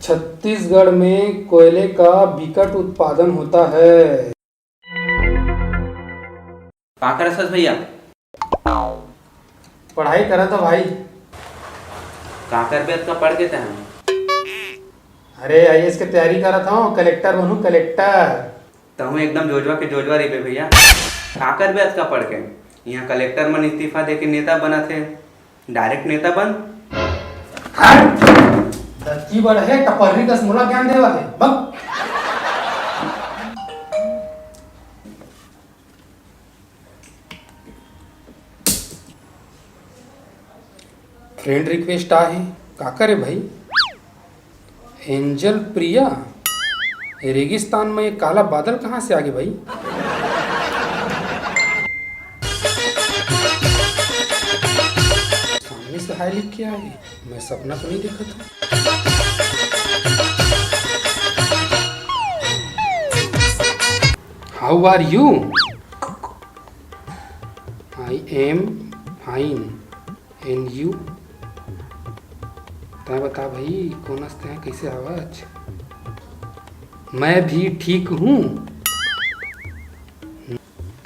छत्तीसगढ़ में कोयले का विकट उत्पादन होता है। का करत भैया? पढ़ाई करा था भाई। का कर का पढ़ के तहन? अरे आईएएस की तैयारी करा था, कलेक्टर बनूं कलेक्टर। तहु एकदम जोजवा के जोजवा रे भैया। का कर का पढ़ के यहाँ कलेक्टर मन इस्तीफा दे के नेता बना थे, डायरेक्ट नेता बन। दत्ती बड़ है टपरी का मोला ज्ञान देवा है बक। फ्रेंड रिक्वेस्ट आहे का करे भाई। एंजल प्रिया, रेगिस्तान में ये काला बादल कहाँ से आ गए भाई। सामने से हाय लिख के आए, मैं सपना तो नहीं देखा था। How are you? I am fine and you? तय बता भाई कौन हंसते हैं, कैसे आवाज? मैं भी ठीक हूँ।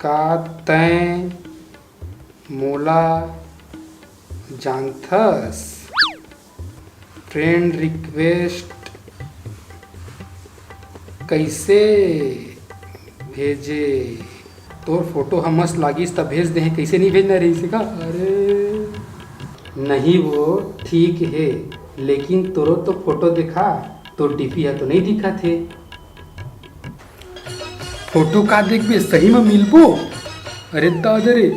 का तय मोला जानथस? फ्रेंड रिक्वेस्ट कैसे भेजे? तोर फोटो हम मस्त लागिस तब भेज दे, कैसे नहीं भेजना रही से का? अरे नहीं वो ठीक है, लेकिन तोरो तो फोटो दिखा, तो डीपी है तो नहीं दिखा थे। फोटो का देख बे, सही में मिलबो? अरे दादा रे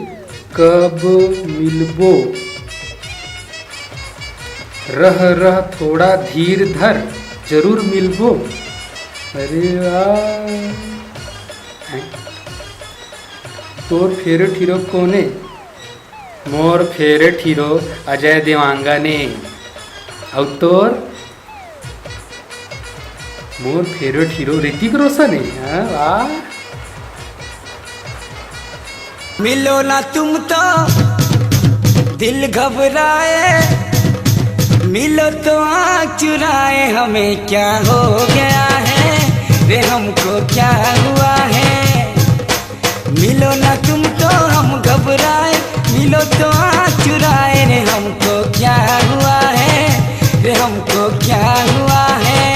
कब मिलबो? रह थोड़ा धीर धर, जरूर मिलबो। अरे वाह, तोर फेवरेट हीरो कौन है? मोर फेवरेट हीरो अजय देवांगन ने। और तोर? मोर फेवरेट हीरो ऋतिक रोशन है। वाह, मिलो ना तुम तो दिल घबराए, मिलो तो आँख चुराए, हमें क्या हो गया है रे, हमको क्या हुआ है। मिलो ना तुम तो हम घबराए, मिलो तो आँख चुराए रे, हमको क्या हुआ है रे, हमको क्या हुआ है।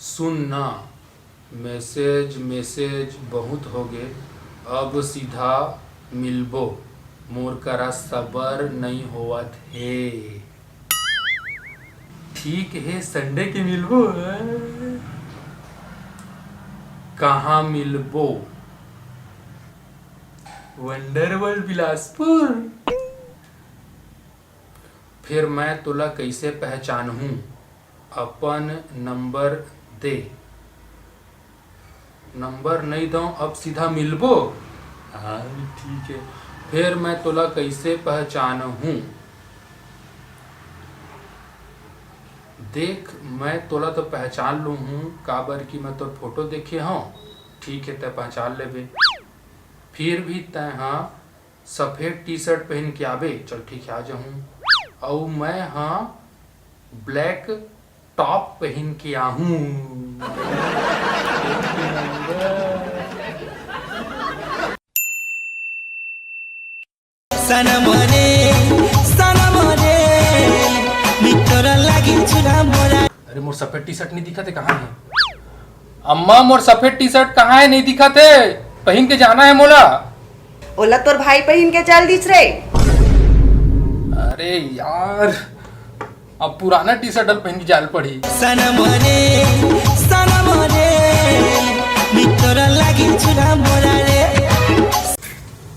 सुनना, मैसेज बहुत हो गए, अब सीधा मिलबो। मोर करा सबर नहीं होवा थे। ठीक है संडे के मिलबो। कहाँ मिलबो? वंडरवर्ल्ड बिलासपुर। फिर मैं तुला कैसे पहचानूं? अपन नंबर दे। नंबर नहीं दो, अब सीधा मिलबो। हाँ ठीक है, फिर मैं तुला कैसे पहचानूं? देख मैं तोला तो पहचान लू हूँ, काबर की मैं तोर फोटो देखे हूँ। ठीक है तय पहचान लेबे। फिर भी तय हाँ सफेद टी शर्ट पहन के आबे, चल ठीक है आ जाऊँ। और मैं हाँ ब्लैक टॉप पहन के आहूँ। अरे मोर सफेद टी शर्ट नहीं दिखा थे, कहाँ है? अम्मा मोर सफेद टी शर्ट कहाँ है? नहीं दिखा थे, पहन के जाना है मोला। ओला तोर भाई पहन के चल दिस रे। अरे यार अब पुराना टी शर्ट पहन के जाल पड़ी।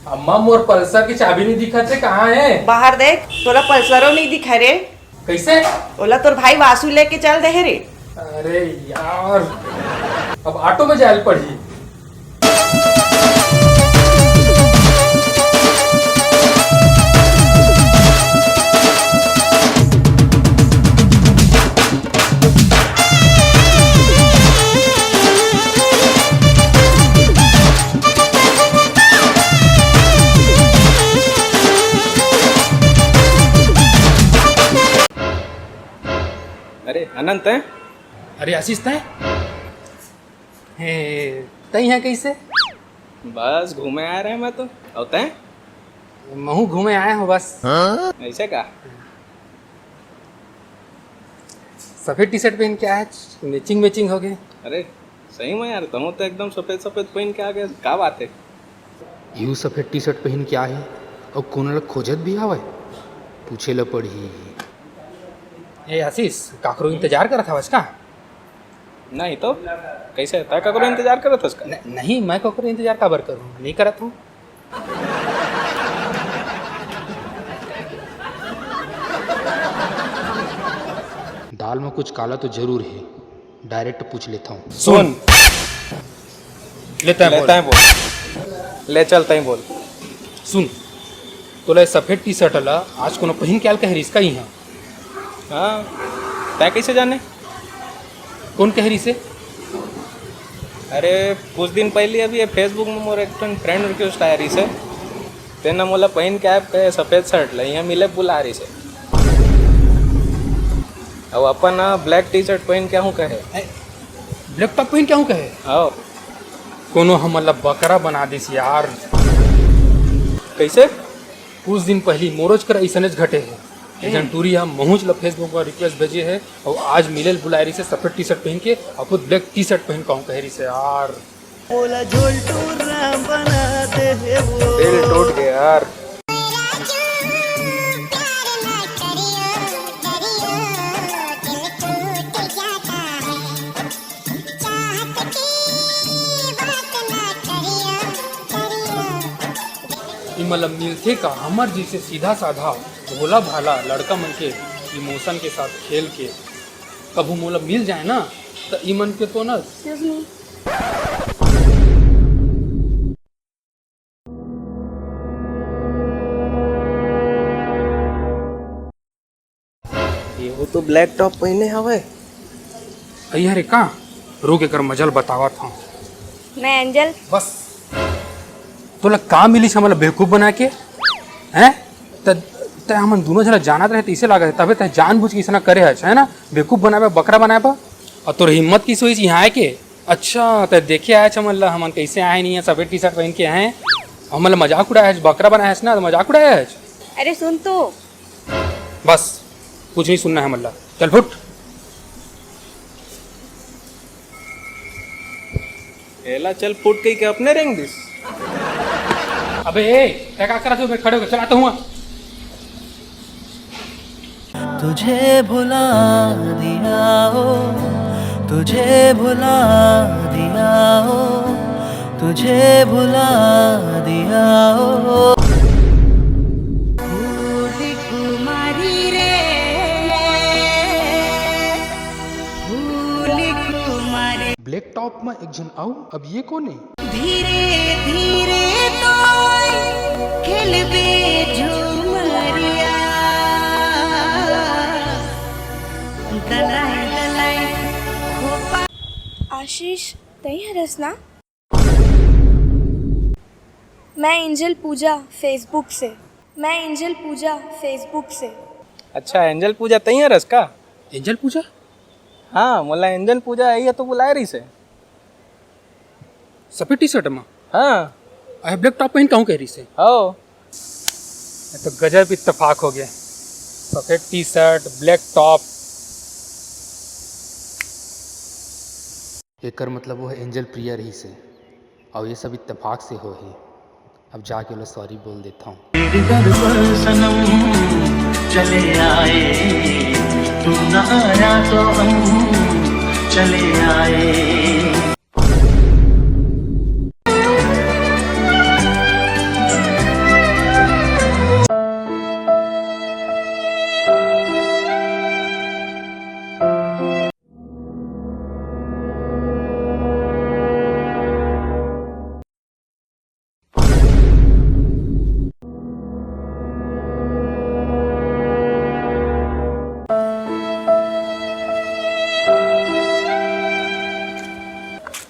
अम्मा मोर पल्सर की चाबी नहीं दिखा थे, कहाँ है? बाहर देख, तोला पल्सरो नहीं दिखा रे। कैसे? ओला तोर भाई वासु लेके चल दे रे। अरे यार अब ऑटो में जाल पड़ी। अनंत है? अरे आशीष तय हे तय यहाँ कैसे? बस घूमे आ रहे हैं मैं तो। होता है महू घूमे आए हो बस। ऐसे का? सफेद टी शर्ट पहन के आए, मैचिंग हो गए। अरे सही में यार, तुम तो एकदम सफेद सफेद पहन के आ गए, क्या बात है? यू सफेद टी शर्ट पहन के आए और कौन लग खोजत भी आवे, पूछे ल पड़ी। ए आशीष काकरो इंतजार करत हवस का? नहीं तो कैसे तय करो इंतजार करो तो उसका? नहीं, मैं काकरो इंतजार काबर करूँ, नहीं करत हूँ। दाल में कुछ काला तो जरूर है, डायरेक्ट पूछ लेता हूँ। सुन, लेता है बोल, ले चलता ही बोल। सुन, तोला सफेद टी शर्ट ला आज कोनो पहन के आल कह रिस का यहाँ? हाँ, तय कैसे जाने? कौन कह रही से? अरे कुछ दिन पहले अभी ये फेसबुक में मोर एक फ्रेंड रिक्वेस्ट आया रही से, तेना मोला पहन के आप कहे सफेद शर्ट ला यहाँ मिले बुला रही से। अब अपन ब्लैक टी शर्ट पहन के हूँ कहे। ब्लैक टॉप पहन के हूँ कहे? आओ कोनो हमला बकरा बना दिस यार। कैसे? कुछ दिन पहले मोरोज कर ऐसने घटे है, एजन टूरी हम महूज ला फेसबुक पर रिक्वेस्ट भेजे है और आज मिलेल बुलारी से सफेद टी शर्ट पहन के और खुद ब्लैक टी शर्ट पहन कहूँ कह रही से यार। दिल टूट गया यार। मतलब मिलते का हमर जैसे सीधा साधा भोला भाला लड़का मन के इमोशन के साथ खेल के कभू मोला मिल जाए ना तो ई मन के तो ना ये तो ब्लैक टॉप पहने हवे। अरे का रो के कर मजल बतावा था। मैं एंजल। बस तोला का मिली हमला बेवकूफ बना के हैं? त हम दोनों जना जानत रहे इसे लागत तबे त जानबूझ के इसना करे है ना, बेवकूफ बनाबे बकरा बनाबे। और तोर हिम्मत किस होई यहाँ आए के? अच्छा त देखे आए हमला हमन कैसे आए नहीं है, सफेद टी शर्ट पहन के आए हमला मजाक उड़ाया है, बकरा बनाया है ना, मजाक उड़ाया है। अरे सुन तो। बस कुछ नहीं सुनना है हमला, चल फुट। एला चल फुट के अपने रेंग दिस। अबे क्या करा तू? मैं खड़े होकर चलाता हूँ। तुझे भुला दिया हो, तुझे भुला दिया हो, तुझे भुला दिया हो। भूली कुमारी रे, भूली कुमारी। ब्लैक टॉप में एक जन आओ, अब ये कौन है? धीरे धीरे तो खेलबे झूमरिया, दलाई दलाई खोपा। आशीष तई हरस ना? मैं एंजल पूजा फेसबुक से। मैं एंजल पूजा फेसबुक से। अच्छा एंजल पूजा तई है रस का? एंजल पूजा? हाँ मोला एंजल पूजा आई है तो बुलाए रही से। सफेद टी शर्ट में? हाँ। अरे ब्लैक टॉप पहन कहूँ कह रही से? हो तो गजब इत्तेफाक हो गया, सफेद टी शर्ट ब्लैक टॉप। एकर मतलब वो है एंजल प्रिया रही से और ये सब इत्तेफाक से हो ही। अब जाके लो सॉरी बोल देता हूँ। सनम चले आए, तू न आया तो हम चले आए।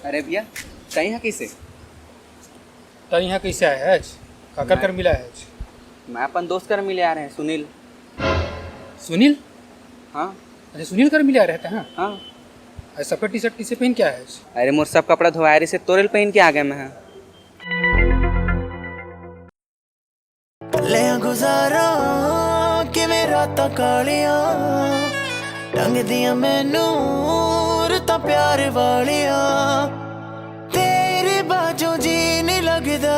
अरे भैया कहीं है कैसे? तो यहाँ कैसे आया है? काकर कर मिला है? मैं अपन दोस्त कर मिले आ रहे हैं, सुनील। सुनील? हाँ अच्छा सुनील कर मिले रहते हैं। हाँ। सफेद टी शर्ट किसे पहन के आया है? अरे मोर सब कपड़ा धोआरी से तोरेल पहन के आ गए मैं। ले गुजारा कि मेरा तकालिया रंग दिया मैनू ता प्यार वालिया तेरे बाजू जी नहीं लगदा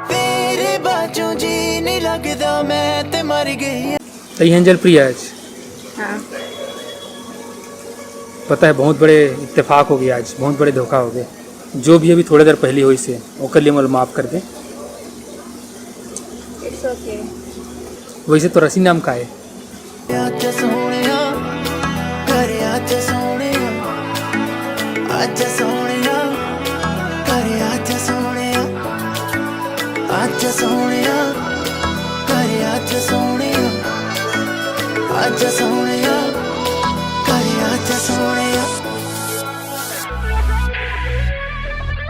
तेरे बाजू जी नहीं लगदा मैं ते मर गई। तो ये एंजल प्रिया आज हाँ। पता है बहुत बड़े इत्तेफाक हो गया आज, बहुत बड़े धोखा हो गए। जो भी अभी थोड़ी देर पहले हुई से ओकर लिए मतलब माफ़ कर दे। It's okay. वैसे तो रसी नाम का है। आज सोनिया करे आज सोनिया आज सोनिया करे आज सोनिया आज सोनिया करे आज सोनिया आज सोनिया